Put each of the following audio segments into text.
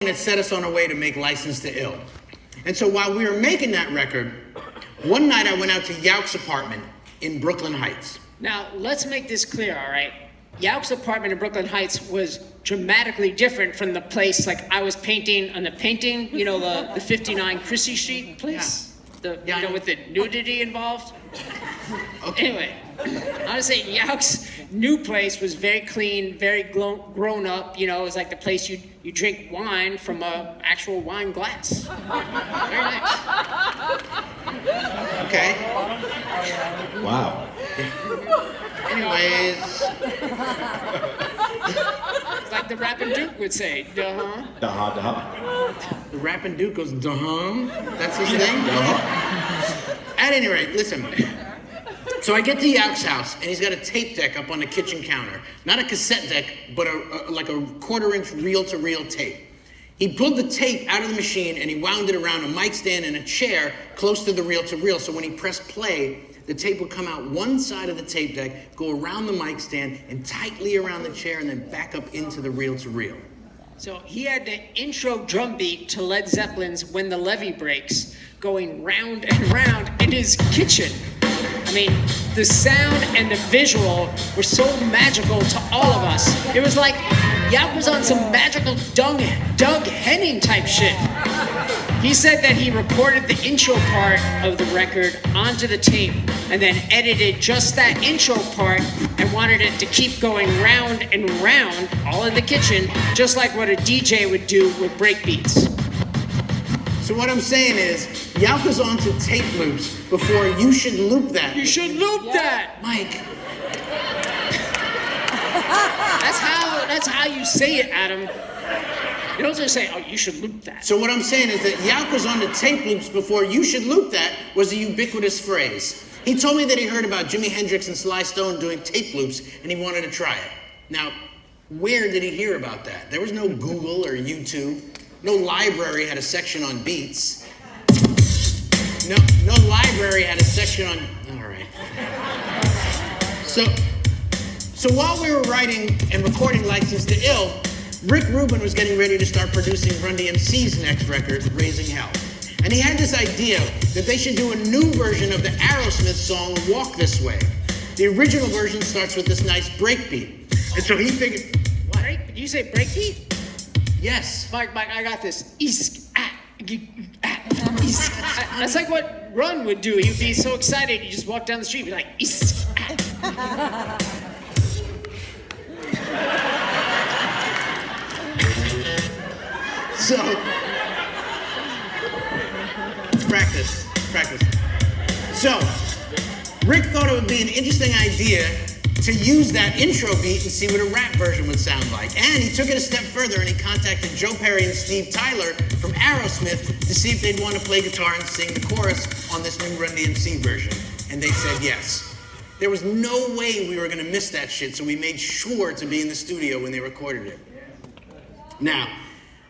that set us on our way to make License to Ill. And so while we were making that record, one night I went out to Yauk's apartment in Brooklyn Heights. Now, let's make this clear, all right? Yauk's apartment in Brooklyn Heights was dramatically different from the place like I was painting on the painting, you know, the 59 Chrissy Street place? Yeah. With the nudity involved? Okay. Anyway, I was saying Yauk's new place was very clean, very grown up. You know, it was like the place you drink wine from a actual wine glass. Very nice. Okay. Wow. Anyways. It's like the Rappin' Duke would say, duh-huh. Duh-huh, duh-huh. The Rappin' Duke goes, duh-huh. That's his thing? At any rate, listen. So I get to Yauk's house, and he's got a tape deck up on the kitchen counter. Not a cassette deck, but like a quarter-inch reel-to-reel tape. He pulled the tape out of the machine, and he wound it around a mic stand and a chair close to the reel-to-reel, so when he pressed play, the tape would come out one side of the tape deck, go around the mic stand, and tightly around the chair, and then back up into the reel-to-reel. So he had the intro drum beat to Led Zeppelin's When the Levee Breaks going round and round in his kitchen. I mean, the sound and the visual were so magical to all of us. It was like Yauk was on some magical Doug Henning type shit. He said that he recorded the intro part of the record onto the tape and then edited just that intro part and wanted it to keep going round and round, all in the kitchen, just like what a DJ would do with breakbeats. So what I'm saying is, Yauk was onto tape loops before You Should Loop That. You should loop that! Mike. That's how you say it, Adam. You don't just say, oh, you should loop that. So what I'm saying is that Yauk was on the tape loops before You Should Loop That was a ubiquitous phrase. He told me that he heard about Jimi Hendrix and Sly Stone doing tape loops, and he wanted to try it. Now, where did he hear about that? There was no Google or YouTube. No library had a section on beats. No library had a section on... All right. So while we were writing and recording License to Ill, Rick Rubin was getting ready to start producing Run DMC's next record, Raising Hell. And he had this idea that they should do a new version of the Aerosmith song, Walk This Way. The original version starts with this nice breakbeat. And so he figured... What? Did you say breakbeat? Yes. Mike, I got this. That's like what Run would do. He'd be so excited, he'd just walk down the street and be like, So, practice. So, Rick thought it would be an interesting idea to use that intro beat and see what a rap version would sound like. And he took it a step further and he contacted Joe Perry and Steve Tyler from Aerosmith to see if they'd want to play guitar and sing the chorus on this new Run DMC version. And they said yes. There was no way we were going to miss that shit, so we made sure to be in the studio when they recorded it. Now,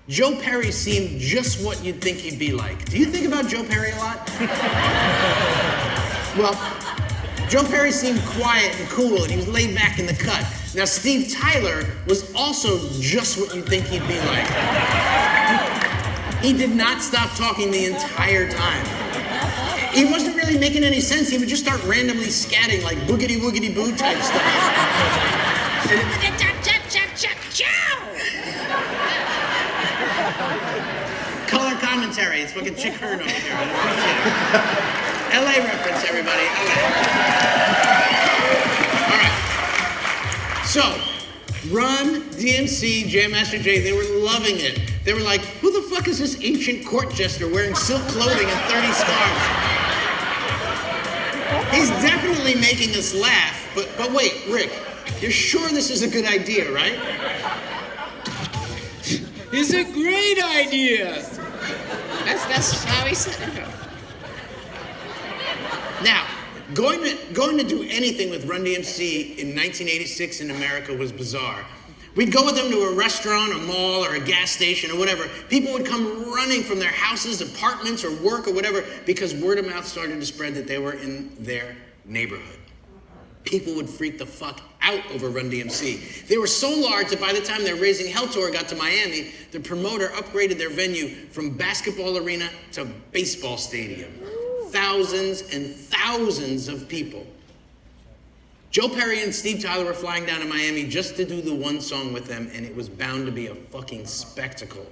Joe Perry seemed just what you'd think he'd be like. Do you think about Joe Perry a lot? Well, Joe Perry seemed quiet and cool, and he was laid back in the cut. Now, Steve Tyler was also just what you'd think he'd be like. He did not stop talking the entire time. He wasn't really making any sense. He would just start randomly scatting, like boogity woogity boo type stuff. Color commentary. It's fucking Chick Hearn over here. LA reference, everybody. LA. All right. So, Run, DMC, Jam Master Jay, they were loving it. They were like, who the fuck is this ancient court jester wearing silk clothing and 30 scarves? He's definitely making us laugh, but wait, Rick, you're sure this is a good idea, right? It's a great idea. That's how he said it. Now, going to do anything with Run DMC in 1986 in America was bizarre. We'd go with them to a restaurant, a mall, or a gas station, or whatever. People would come running from their houses, apartments, or work, or whatever, because word of mouth started to spread that they were in their neighborhood. People would freak the fuck out over Run DMC. They were so large that by the time their Raising Hell tour got to Miami, the promoter upgraded their venue from basketball arena to baseball stadium. Thousands and thousands of people. Joe Perry and Steve Tyler were flying down to Miami just to do the one song with them, and it was bound to be a fucking spectacle.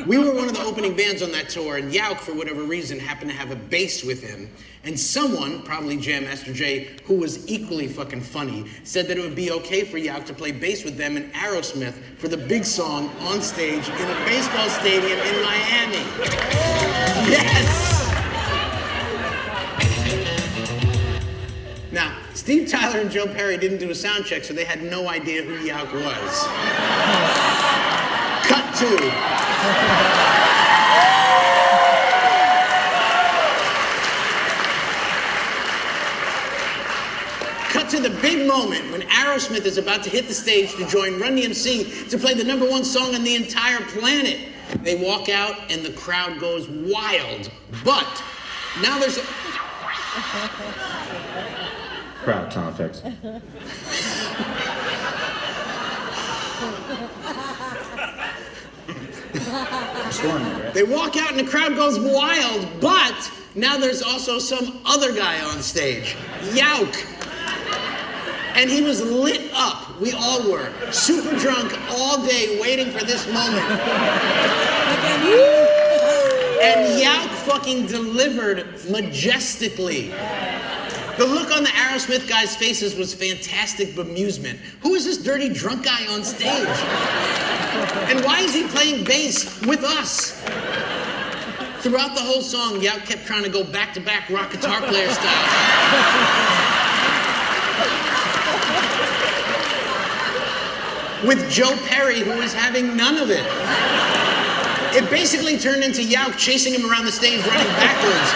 We were one of the opening bands on that tour, and Yauk, for whatever reason, happened to have a bass with him. And someone, probably Jam Master Jay, who was equally fucking funny, said that it would be okay for Yauk to play bass with them in Aerosmith for the big song on stage in a baseball stadium in Miami. Yes! Now, Steve Tyler and Joe Perry didn't do a sound check, so they had no idea who Yauk was. Cut to. Cut to the big moment when Aerosmith is about to hit the stage to join Run DMC to play the #1 song on the entire planet. They walk out and the crowd goes wild. But now there's a... Crowd sound effects. I'm scoring it, right? They walk out and the crowd goes wild, but now there's also some other guy on stage, Yauk. And he was lit up, we all were, super drunk all day waiting for this moment. And Yauk fucking delivered majestically. The look on the Aerosmith guys' faces was fantastic bemusement. Who is this dirty drunk guy on stage? And why is he playing bass with us? Throughout the whole song, Yauk kept trying to go back-to-back rock guitar player style. With Joe Perry, who was having none of it. It basically turned into Yauk chasing him around the stage, running backwards.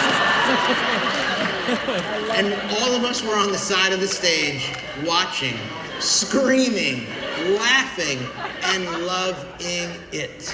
And all of us were on the side of the stage, watching, screaming, laughing, and loving it.